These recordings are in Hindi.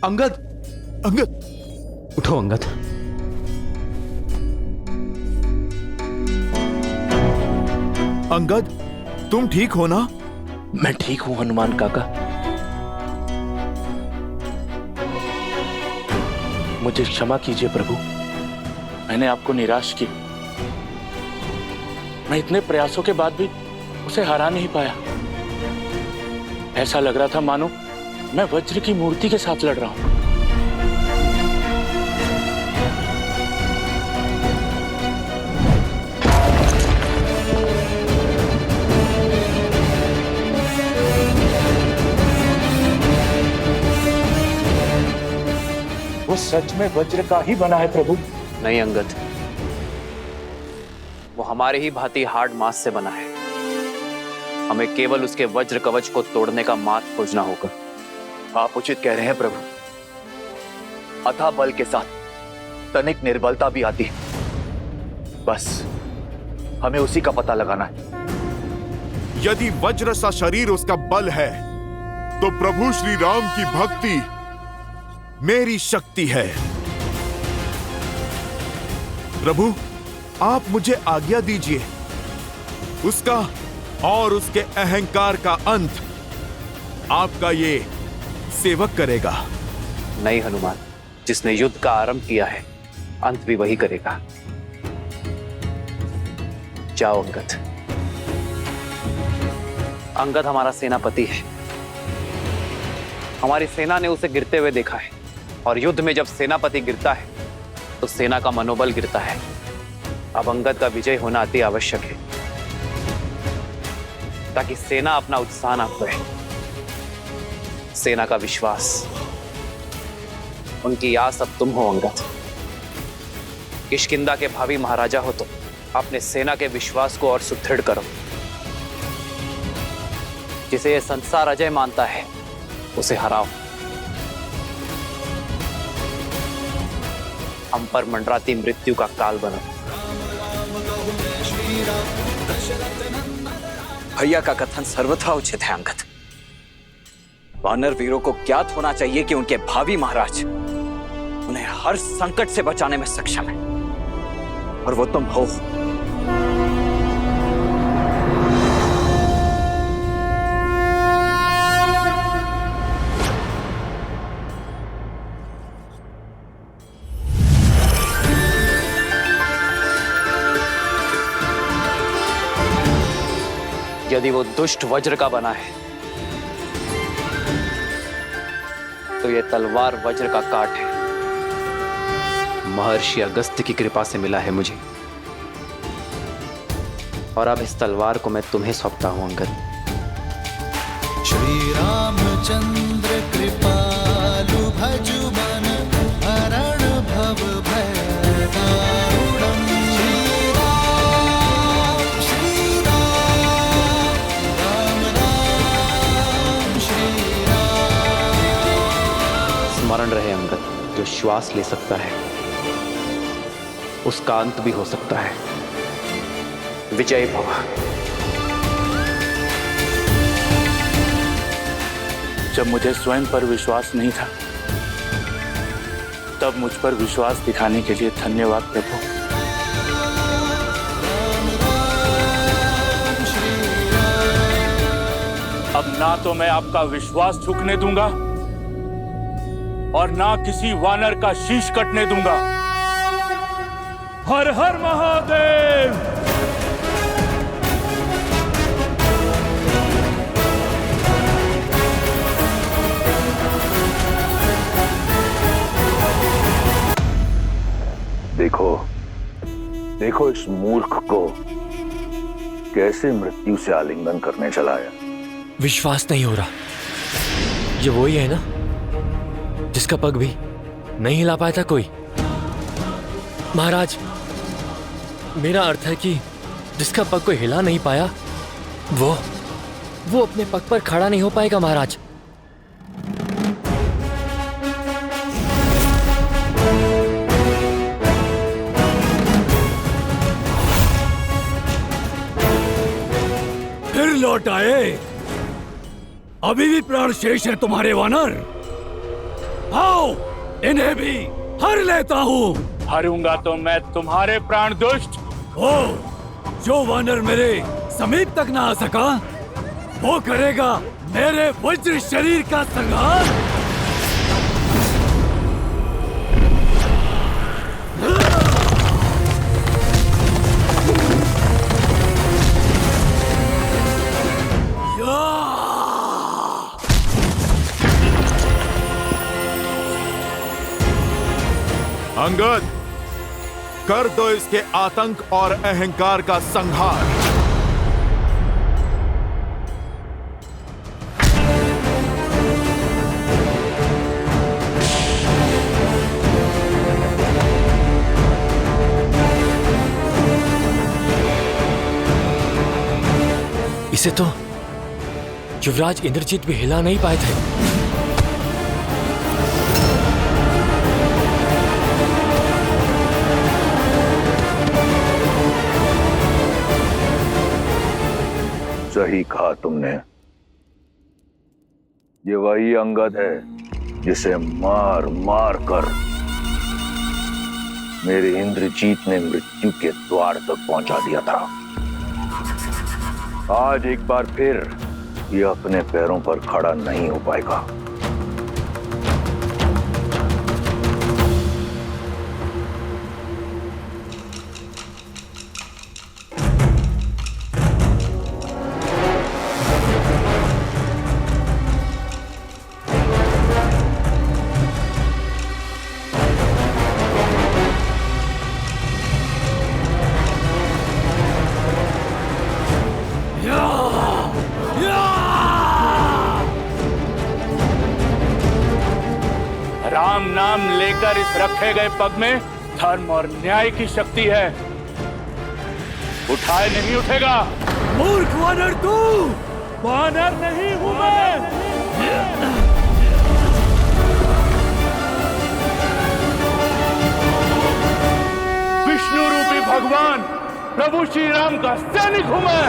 अंगद, अंगद, उठो अंगद। अंगद, तुम ठीक हो ना? मैं ठीक हूं हनुमान काका। मुझे क्षमा कीजिए प्रभु, मैंने आपको निराश किया। मैं इतने प्रयासों के बाद भी उसे हरा नहीं पाया। ऐसा लग रहा था मानो मैं वज्र की मूर्ति के साथ लड़ रहा हूं। वो सच में वज्र का ही बना है प्रभु? नहीं अंगद, वो हमारे ही भांति हार्ड मास से बना है। हमें केवल उसके वज्र कवच को तोड़ने का मार्ग खोजना होगा। आप उचित कह रहे हैं प्रभु। अथाह बल के साथ तनिक निर्बलता भी आती है। बस हमें उसी का पता लगाना है। यदि वज्र सा शरीर उसका बल है, तो प्रभु श्री राम की भक्ति मेरी शक्ति है। प्रभु, आप मुझे आज्ञा दीजिए। उसका और उसके अहंकार का अंत आपका ये सेवक करेगा। नहीं हनुमान, जिसने युद्ध का आरंभ किया है, अंत भी वही करेगा। जाओ अंगद। अंगद हमारा सेनापति है। हमारी सेना ने उसे गिरते हुए देखा है, और युद्ध में जब सेनापति गिरता है तो सेना का मनोबल गिरता है। अब अंगद का विजय होना अति आवश्यक है, ताकि सेना अपना उत्साह ना खोए। सेना का विश्वास, उनकी आस अब तुम हो अंगद। किष्किंधा के भावी महाराजा हो तो अपने सेना के विश्वास को और सुदृढ़ करो। जिसे यह संसार अजय मानता है, उसे हराओ। हम पर मंडराती मृत्यु का काल बनो। भैया का कथन सर्वथा उचित है अंगद। वानर वीरों को ज्ञात होना चाहिए कि उनके भावी महाराज उन्हें हर संकट से बचाने में सक्षम है, और वो तुम हो। यदि वो दुष्ट वज्र का बना है, तो ये तलवार वज्र का काट है। महर्षि अगस्त्य की कृपा से मिला है मुझे, और अब इस तलवार को मैं तुम्हें सौंपता हूं अंगद। श्री रामचंद्र कृपालु भजु मन हरण भव भय दारुणम्। श्री राम, राम राम, श्री राम। स्मरण रहे अंगद, जो श्वास ले सकता है उसका अंत भी हो सकता है। विजय भव। जब मुझे स्वयं पर विश्वास नहीं था, तब मुझ पर विश्वास दिखाने के लिए धन्यवाद प्रभु। अब ना तो मैं आपका विश्वास झुकने दूंगा, और ना किसी वानर का शीश कटने दूंगा। हर हर महादेव। देखो देखो इस मूर्ख को कैसे मृत्यु से आलिंगन करने चलाया। विश्वास नहीं हो रहा। ये वही है ना जिसका पग भी नहीं हिला पाया था कोई? महाराज, मेरा अर्थ है कि जिसका पग कोई हिला नहीं पाया, वो अपने पग पर खड़ा नहीं हो पाएगा महाराज। फिर लौट आए? अभी भी प्राण शेष है तुम्हारे वानर? आओ इन्हें भी हर लेता हूँ। हारूंगा तो मैं तुम्हारे प्राण दुष्ट। ओ, जो वानर मेरे समीप तक ना आ सका, वो करेगा मेरे वज्र शरीर का संहार। अंगद, कर दो इसके आतंक और अहंकार का संहार। इसे तो युवराज इंद्रजीत भी हिला नहीं पाए थे। सही कहा तुमने, ये वही अंगद है जिसे मार मार कर मेरे इंद्रजीत ने मृत्यु के द्वार तक पहुंचा दिया था। आज एक बार फिर ये अपने पैरों पर खड़ा नहीं हो पाएगा। राम नाम लेकर इस रखे गए पग में धर्म और न्याय की शक्ति है। उठाए नहीं उठेगा। मूर्ख वानर तू! वानर नहीं हूं मैं। विष्णु रूपी भगवान प्रभु श्री राम का सैनिक हूं मैं।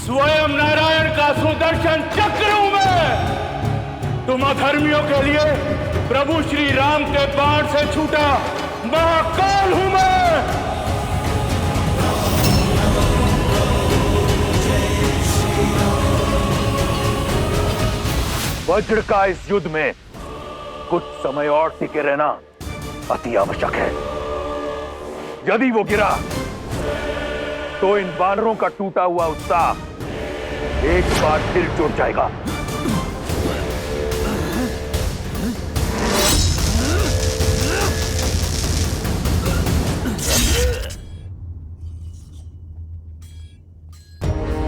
स्वयं नारायण का सुदर्शन चक्र हूं मैं। तुम अधर्मियों के लिए प्रभु श्री राम के बाण से छूटा महाकाल हूं मैं। वज्र का इस युद्ध में कुछ समय और टिके रहना अति आवश्यक है। यदि वो गिरा तो इन वानरों का टूटा हुआ उत्साह एक बार फिर जुट जाएगा।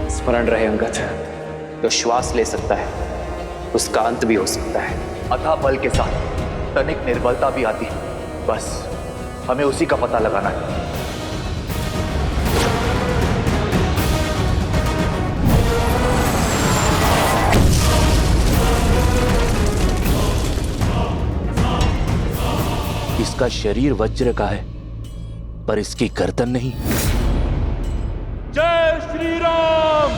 स्मरण रहे अंगद, जो श्वास ले सकता है उसका अंत भी हो सकता है। अथाह बल के साथ तनिक निर्बलता भी आती है। बस हमें उसी का पता लगाना है। इसका शरीर वज्र का है पर इसकी गर्दन नहीं। जय श्री राम।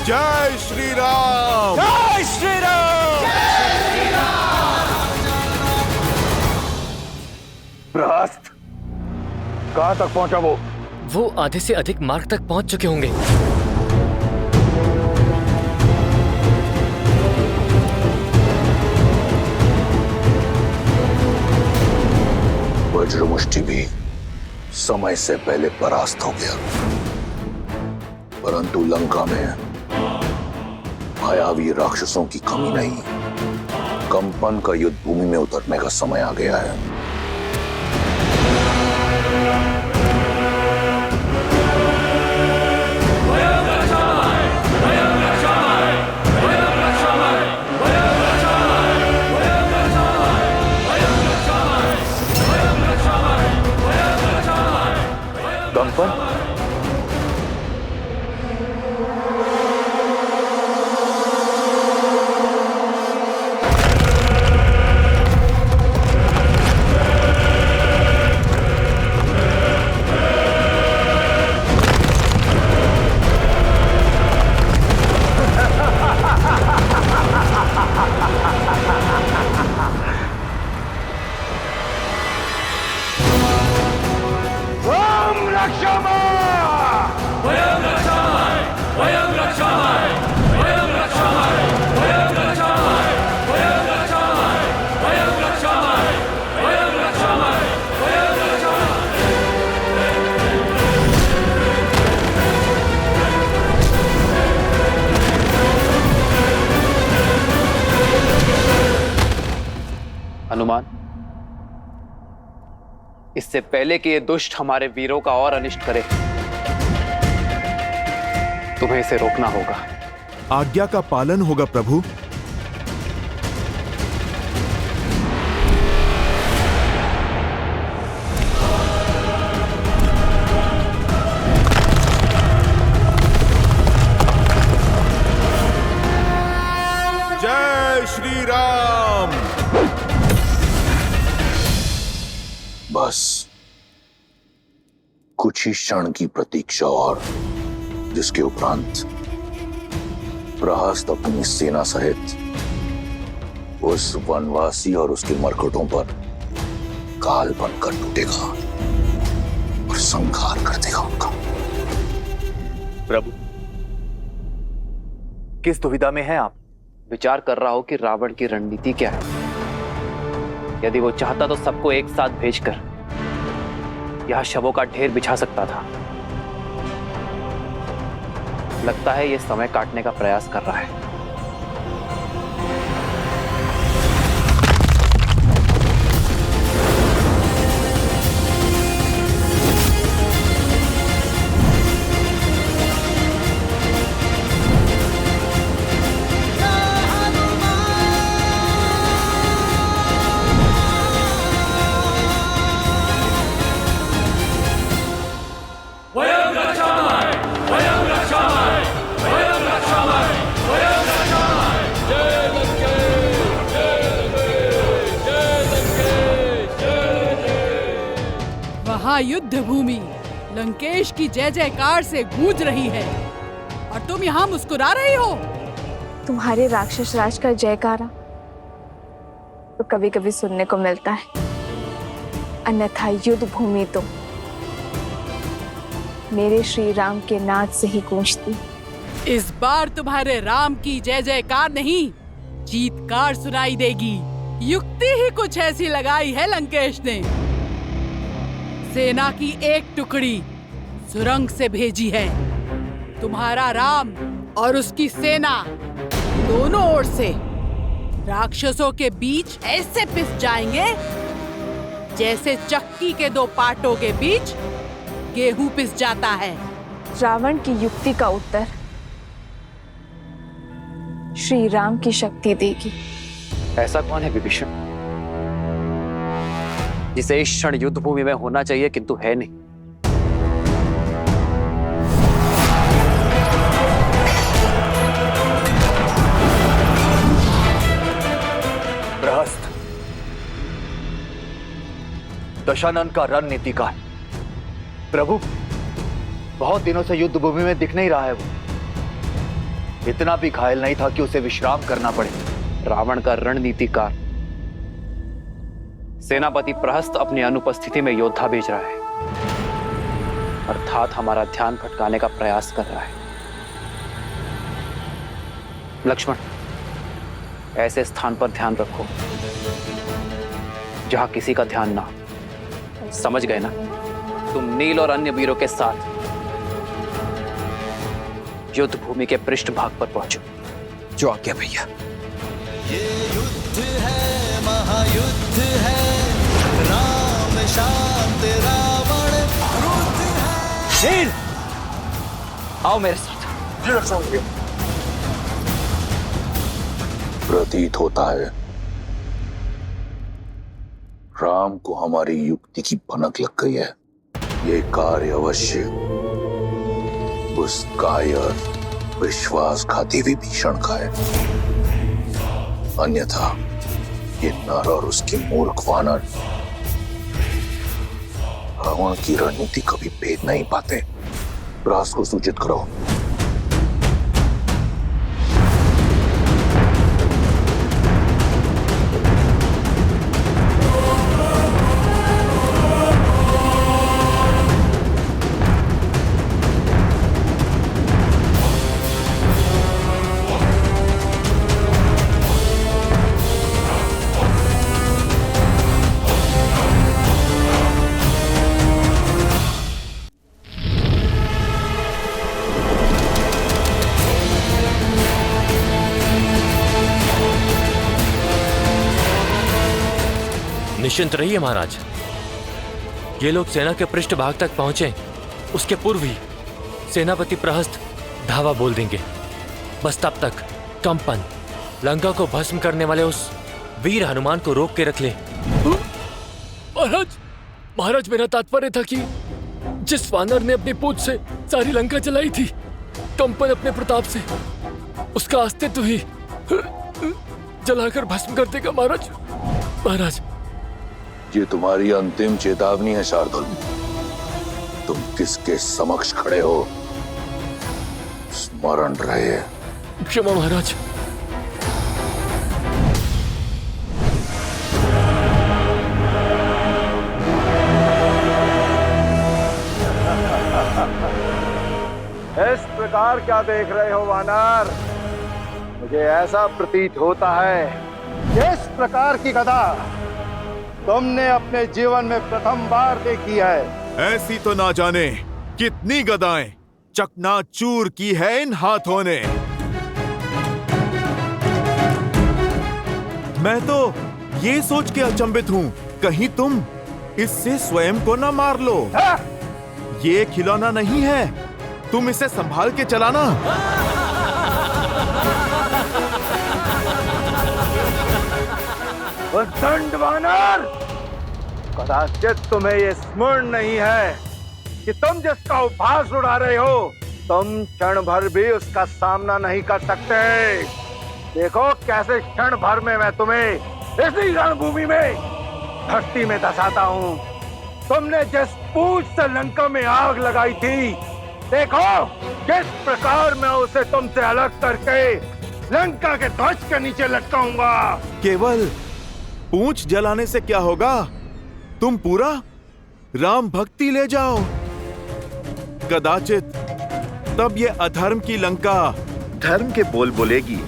जय श्री राम। जय श्री राम। बृहस्पति, कहां तक पहुंचा वो आधे से अधिक मार्ग तक पहुंच चुके होंगे। वज्रमुष्टि भी समय से पहले परास्त हो गया, परंतु लंका में मायावी राक्षसों की कमी नहीं। कंपन का युद्ध भूमि में उतरने का समय आ गया है। कंपन? हनुमान, इससे पहले कि ये दुष्ट हमारे वीरों का और अनिष्ट करे, तुम्हें इसे रोकना होगा। आज्ञा का पालन होगा प्रभु। जय श्री राम। बस कुछ ही क्षण की प्रतीक्षा और, जिसके उपरांत प्रहस्त अपनी सेना सहित उस वनवासी और उसके मरकटों पर काल बनकर टूटेगा और संहार कर देगा उनका। प्रभु, किस दुविधा में हैं आप? विचार कर रहा हो कि रावण की रणनीति क्या है। यदि वो चाहता तो सबको एक साथ भेजकर यहां शवों का ढेर बिछा सकता था। लगता है ये समय काटने का प्रयास कर रहा है। युद्ध भूमि लंकेश की जय जयकार से गूंज रही है और तुम यहाँ मुस्कुरा रही हो। तुम्हारे राक्षस राज का जयकारा तो कभी कभी सुनने को मिलता है, अन्यथा युद्ध भूमि तो मेरे श्री राम के नाद से ही गूंजती। इस बार तुम्हारे राम की जय जयकार नहीं, चीत्कार सुनाई देगी। युक्ति ही कुछ ऐसी लगाई है लंकेश ने। सेना की एक टुकड़ी सुरंग से भेजी है। तुम्हारा राम और उसकी सेना दोनों ओर से राक्षसों के बीच ऐसे पिस जाएंगे जैसे चक्की के दो पाटों के बीच गेहूं पिस जाता है। रावण की युक्ति का उत्तर श्री राम की शक्ति देगी। ऐसा कौन है विभीषण जिसे इस क्षण युद्ध भूमि में होना चाहिए किंतु है नहीं? प्रहस्त दशानन का रणनीतिकार। प्रभु, बहुत दिनों से युद्ध भूमि में दिख नहीं रहा है वो। इतना भी घायल नहीं था कि उसे विश्राम करना पड़े। रावण का रणनीतिकार सेनापति प्रहस्त अपनी अनुपस्थिति में योद्धा भेज रहा है, अर्थात हमारा ध्यान भटकाने का प्रयास कर रहा है। लक्ष्मण, ऐसे स्थान पर ध्यान रखो जहां किसी का ध्यान ना। समझ गए ना? तुम नील और अन्य वीरों के साथ युद्ध भूमि के पृष्ठभाग पर पहुंचो। जो आज्ञा भैया। ये युद्ध है, महायुद्ध है, राम शांत रावण क्रुद्ध है। शेर, आओ मेरे साथ। प्रतीत होता है राम को हमारी युक्ति की भनक लग गई है। ये कार्य अवश्य उस कायर विश्वासघाती विभीषण का है, अन्यथा ये नर और उसके मूर्ख वानर रावण की रणनीति कभी भेद नहीं पाते। रास को सूचित करो। निश्चिंत रहिए महाराज, ये लोग सेना के पृष्ठभाग तक पहुंचे उसके पूर्व ही सेनापति प्रहस्त धावा बोल देंगे। बस तब तक कंपन लंका को भस्म करने वाले उस वीर हनुमान को रोक के रख ले। महाराज मेरा तात्पर्य था कि जिस वानर ने अपनी पूंछ से सारी लंका जलाई थी, कंपन अपने प्रताप से उसका अस्तित्व ही जलाकर भस्म कर देगा। महाराज ये तुम्हारी अंतिम चेतावनी है शार्दुल। तुम किसके समक्ष खड़े हो स्मरण रहे। क्षमा महाराज। इस प्रकार क्या देख रहे हो वानर? मुझे ऐसा प्रतीत होता है कि इस प्रकार की गदा तुमने अपने जीवन में प्रथम बार देखी है। ऐसी तो ना जाने कितनी गदाएं चकनाचूर की है इन हाथों ने। मैं तो ये सोच के अचंभित हूँ, कहीं तुम इससे स्वयं को ना मार लो। ये खिलौना नहीं है, तुम इसे संभाल के चलाना। दंड वानर, कदाचित तुम्हें ये स्मरण नहीं है कि तुम जिसका उपहास उड़ा रहे हो, तुम क्षण भर भी उसका सामना नहीं कर सकते। देखो कैसे क्षण भर में मैं तुम्हें इसी रणभूमि में धरती में धसाता हूँ। तुमने जिस पूंछ से लंका में आग लगाई थी, देखो किस प्रकार मैं उसे तुमसे अलग करके लंका के ध्वज के नीचे लटकाऊंगा। केवल पूंछ जलाने से क्या होगा? तुम पूरा राम भक्ति ले जाओ। कदाचित तब ये अधर्म की लंका धर्म के बोल बोलेगी।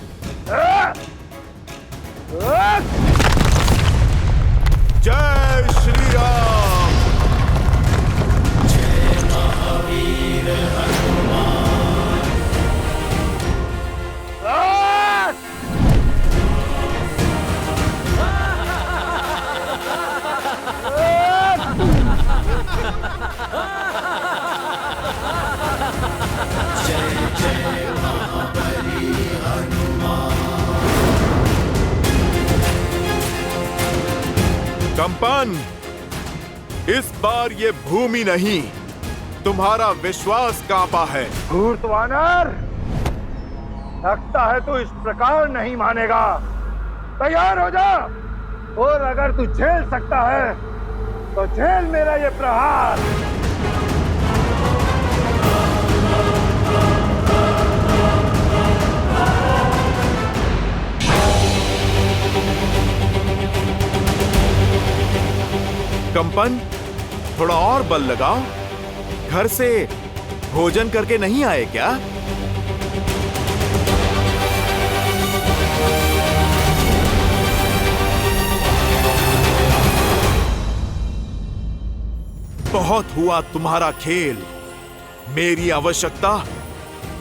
जय श्री राम। जय महावीर हनुमान। कंपन, इस बार ये भूमि नहीं, तुम्हारा विश्वास कांपा है। धूर्त वानर, लगता है तू इस प्रकार नहीं मानेगा। तैयार हो जा, और अगर तू झेल सकता है तो झेल मेरा ये प्रहार। कंपन, थोड़ा और बल लगाओ। घर से भोजन करके नहीं आए क्या? बहुत हुआ तुम्हारा खेल, मेरी आवश्यकता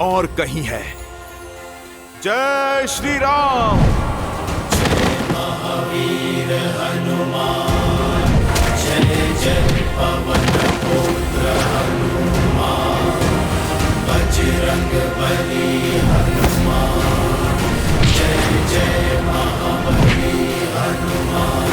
और कहीं है। जय श्री राम। जय महावीर हनुमान, जय जय पवन पुत्र हनुमान, बजरंग बली हनुमान, जय जय महाबली हनुमान।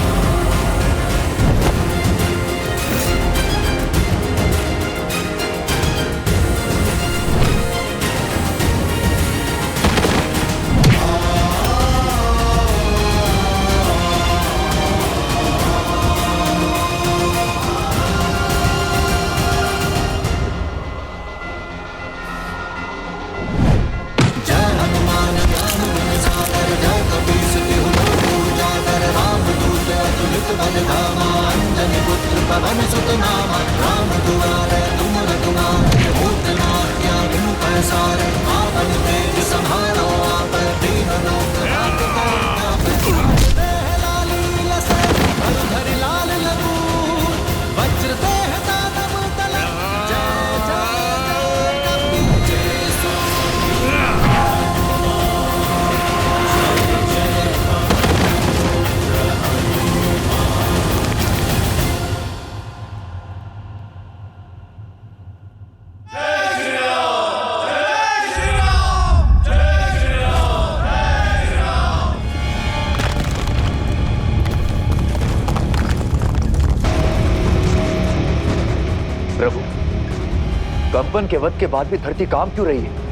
कंपन के वध के बाद भी धरती काम क्यों रही है?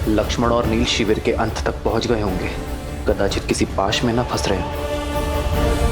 लक्ष्मण और नील शिविर के अंत तक पहुंच गए होंगे, कदाचित किसी पाश में ना फंस रहे हों।